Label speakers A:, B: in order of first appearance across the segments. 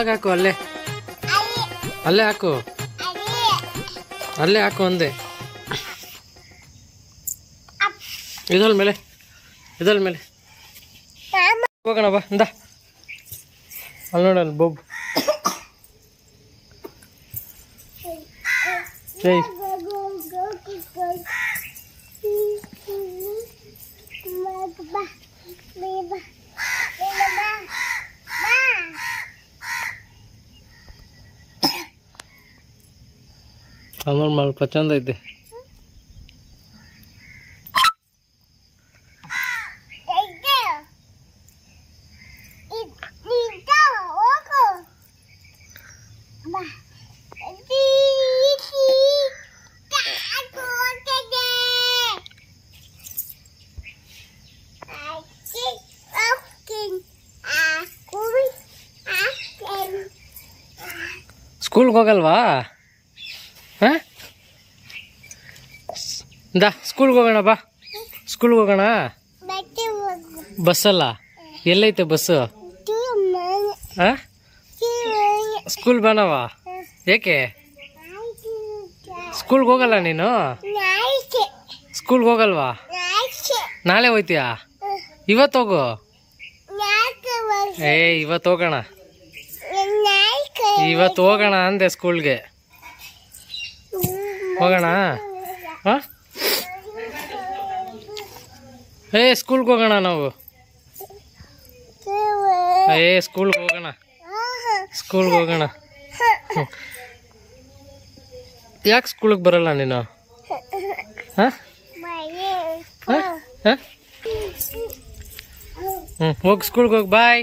A: ಒಳಗೆ ಹಾಕು, ಅಲ್ಲೇ ಅಲ್ಲೇ ಹಾಕು, ಅಲ್ಲೇ ಹಾಕು ಅಂದೆ. ಇದಲ್ ಮೇಲೆ ಹೋಗೋಣ ಬಾ. ಇಂದ ಅಲ್ಲಿ ನೋಡಲ್ಲ ಬೊಬ್ಬು. ಏಯ್ ನೋಡಿ ಸ್ವಲ್ಪ ಚಂದ ಐತೆ. ಸ್ಕೂಲ್ಗೆ ಹೋಗಲ್ವಾ? ಹಾಂ ಇಂದ ಸ್ಕೂಲ್ಗೆ ಹೋಗೋಣ ಬಾ. ಸ್ಕೂಲ್ಗೆ ಹೋಗೋಣ. ಬಸ್ಸಲ್ಲ, ಎಲ್ಲೈತೆ ಬಸ್ಸು? ಹಾಂ ಸ್ಕೂಲ್ ಬನವ. ಏಕೆ ಸ್ಕೂಲ್ಗೆ ಹೋಗಲ್ಲ ನೀನು? ಸ್ಕೂಲ್ಗೆ ಹೋಗಲ್ವಾ? ನಾಳೆ ಹೋಯ್ತೀಯಾ? ಇವತ್ತು ಹೋಗು. ಇವತ್ತು ಹೋಗೋಣ, ಇವತ್ತು ಹೋಗೋಣ ಅಂದೆ ಸ್ಕೂಲ್ಗೆ. ಹೋಗೋಣ. ಹಾಂ ಸ್ಕೂಲ್ಗೆ ಹೋಗೋಣ ನಾವು. ಸ್ಕೂಲ್ಗೆ ಹೋಗೋಣ, ಸ್ಕೂಲ್ಗೆ ಹೋಗೋಣ. ಯಾಕೆ ಸ್ಕೂಲ್ಗೆ ಬರಲ್ಲ ನೀನು? ಹಾಂ ಹಾಂ ಹೋಗಿ ಸ್ಕೂಲ್ಗೆ ಹೋಗಿ. ಬಾಯ್.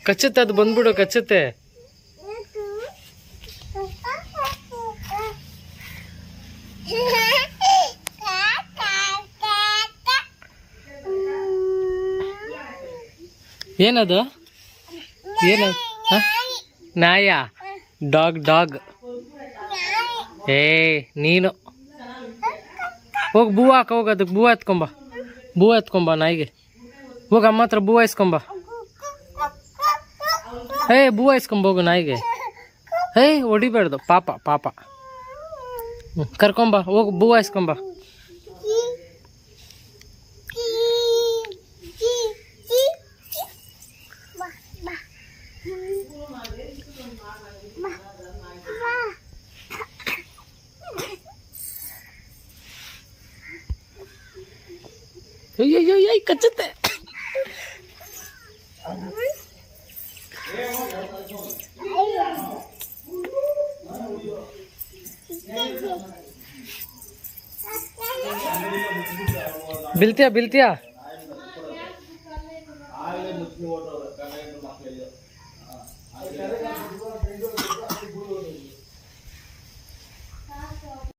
A: ಕಚ್ಚುತ್ತೆ, ಅದು ಬಂದ್ಬಿಡು, ಕಚ್ಚುತ್ತೆ. ಏನದು? ಏನದು? ನಾಯ? ಡಾಗ್. ನೀನು ಹೋಗಿ ಬೂವ ಹಾಕ, ಹೋಗ ಅದಕ್ಕೆ ಬೂವ ಎತ್ಕೊಂಬ ನಾಯಿಗೆ. ಹೋಗ ಅಮ್ಮ ಹತ್ರ ಬೂವ ಇಸ್ಕೊಂಬ. ಬೂವ ಇಸ್ಕೊಂಬೋಗು ನಾಯಿಗೆ. ಹೊಡಿಬೇಡ್ದು, ಪಾಪ. ಕರ್ಕೊಂಬ, ಹೋಗು ಬೂವ ಇಸ್ಕೊಂಬ. ಅಯ್ಯಯ್ಯೋ ಕಚ್ಚುತ್ತೆ. ಬಿಲ್ತಿಯಾ